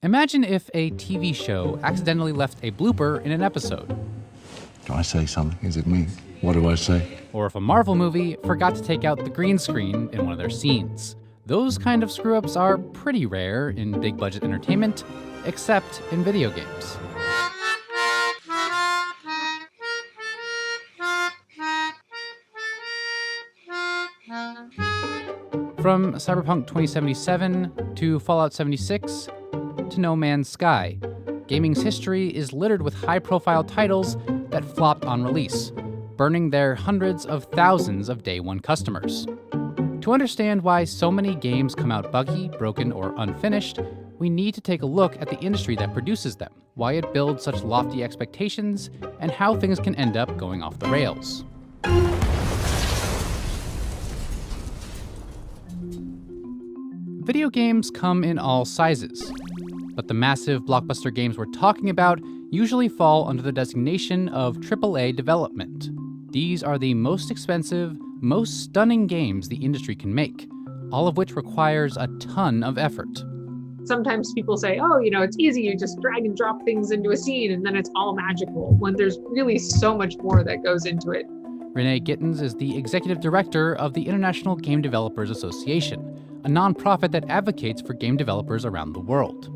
Imagine if a TV show accidentally left a blooper in an episode. Do I say something? Is it me? What do I say? Or if a Marvel movie forgot to take out the green screen in one of their scenes. Those kind of screw-ups are pretty rare in big-budget entertainment, except in video games. From Cyberpunk 2077 to Fallout 76 to No Man's Sky, gaming's history is littered with high-profile titles that flopped on release, burning their hundreds of thousands of day one customers. To understand why so many games come out buggy, broken, or unfinished, we need to take a look at the industry that produces them, why it builds such lofty expectations, and how things can end up going off the rails. Video games come in all sizes, but the massive blockbuster games we're talking about usually fall under the designation of AAA Development. These are the most expensive, most stunning games the industry can make, all of which requires a ton of effort. Sometimes people say, it's easy, you just drag and drop things into a scene and then it's all magical, when there's really so much more that goes into it. Renee Gittins is the executive director of the International Game Developers Association, a nonprofit that advocates for game developers around the world.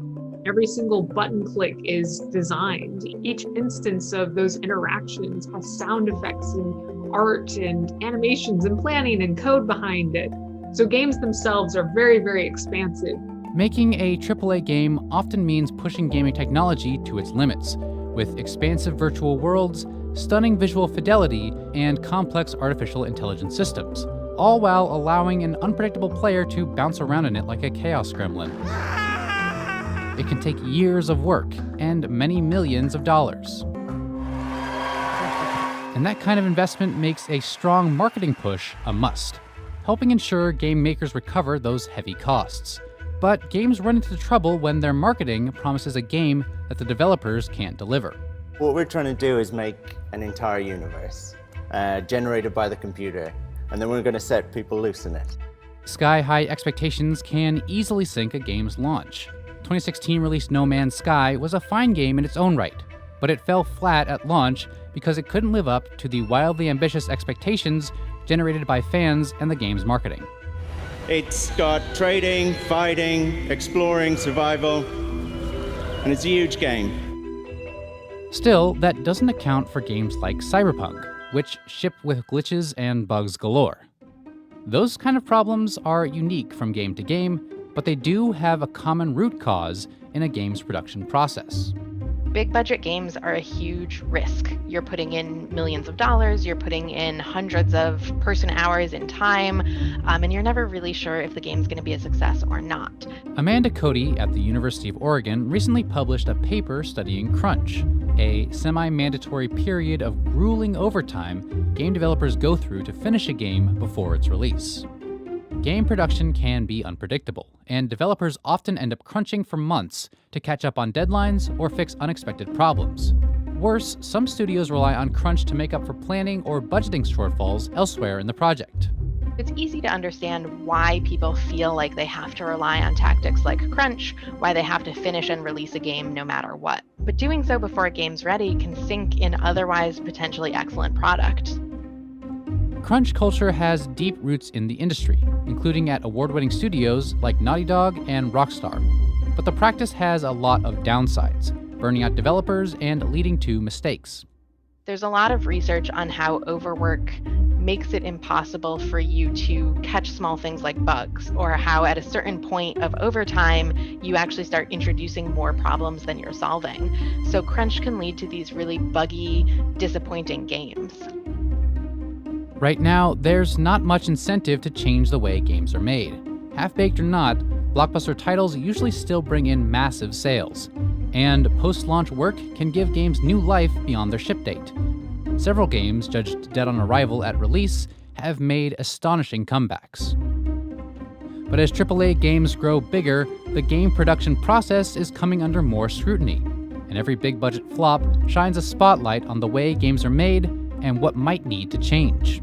Every single button click is designed. Each instance of those interactions has sound effects and art and animations and planning and code behind it. So games themselves are very, very expansive. Making a AAA game often means pushing gaming technology to its limits, with expansive virtual worlds, stunning visual fidelity, and complex artificial intelligence systems, all while allowing an unpredictable player to bounce around in it like a chaos gremlin. It can take years of work and many millions of dollars. And that kind of investment makes a strong marketing push a must, helping ensure game makers recover those heavy costs. But games run into trouble when their marketing promises a game that the developers can't deliver. What we're trying to do is make an entire universe generated by the computer, and then we're going to set people loose in it. Sky-high expectations can easily sink a game's launch. 2016 released No Man's Sky was a fine game in its own right, but it fell flat at launch because it couldn't live up to the wildly ambitious expectations generated by fans and the game's marketing. It's got trading, fighting, exploring, survival, and it's a huge game. Still, that doesn't account for games like Cyberpunk, which ship with glitches and bugs galore. Those kind of problems are unique from game to game, but they do have a common root cause in a game's production process. Big budget games are a huge risk. You're putting in millions of dollars, you're putting in hundreds of person hours in time, and you're never really sure if the game's going to be a success or not. Amanda Cody at the University of Oregon recently published a paper studying crunch, a semi-mandatory period of grueling overtime game developers go through to finish a game before its release. Game production can be unpredictable, and developers often end up crunching for months to catch up on deadlines or fix unexpected problems. Worse, some studios rely on crunch to make up for planning or budgeting shortfalls elsewhere in the project. It's easy to understand why people feel like they have to rely on tactics like crunch, why they have to finish and release a game no matter what. But doing so before a game's ready can sink an otherwise potentially excellent product. Crunch culture has deep roots in the industry, including at award-winning studios like Naughty Dog and Rockstar. But the practice has a lot of downsides, burning out developers and leading to mistakes. There's a lot of research on how overwork makes it impossible for you to catch small things like bugs, or how at a certain point of overtime, you actually start introducing more problems than you're solving. So crunch can lead to these really buggy, disappointing games. Right now, there's not much incentive to change the way games are made. Half-baked or not, blockbuster titles usually still bring in massive sales. And post-launch work can give games new life beyond their ship date. Several games, judged dead on arrival at release, have made astonishing comebacks. But as AAA games grow bigger, the game production process is coming under more scrutiny. And every big-budget flop shines a spotlight on the way games are made and what might need to change.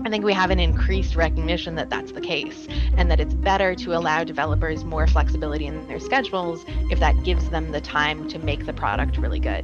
I think we have an increased recognition that that's the case, and that it's better to allow developers more flexibility in their schedules if that gives them the time to make the product really good.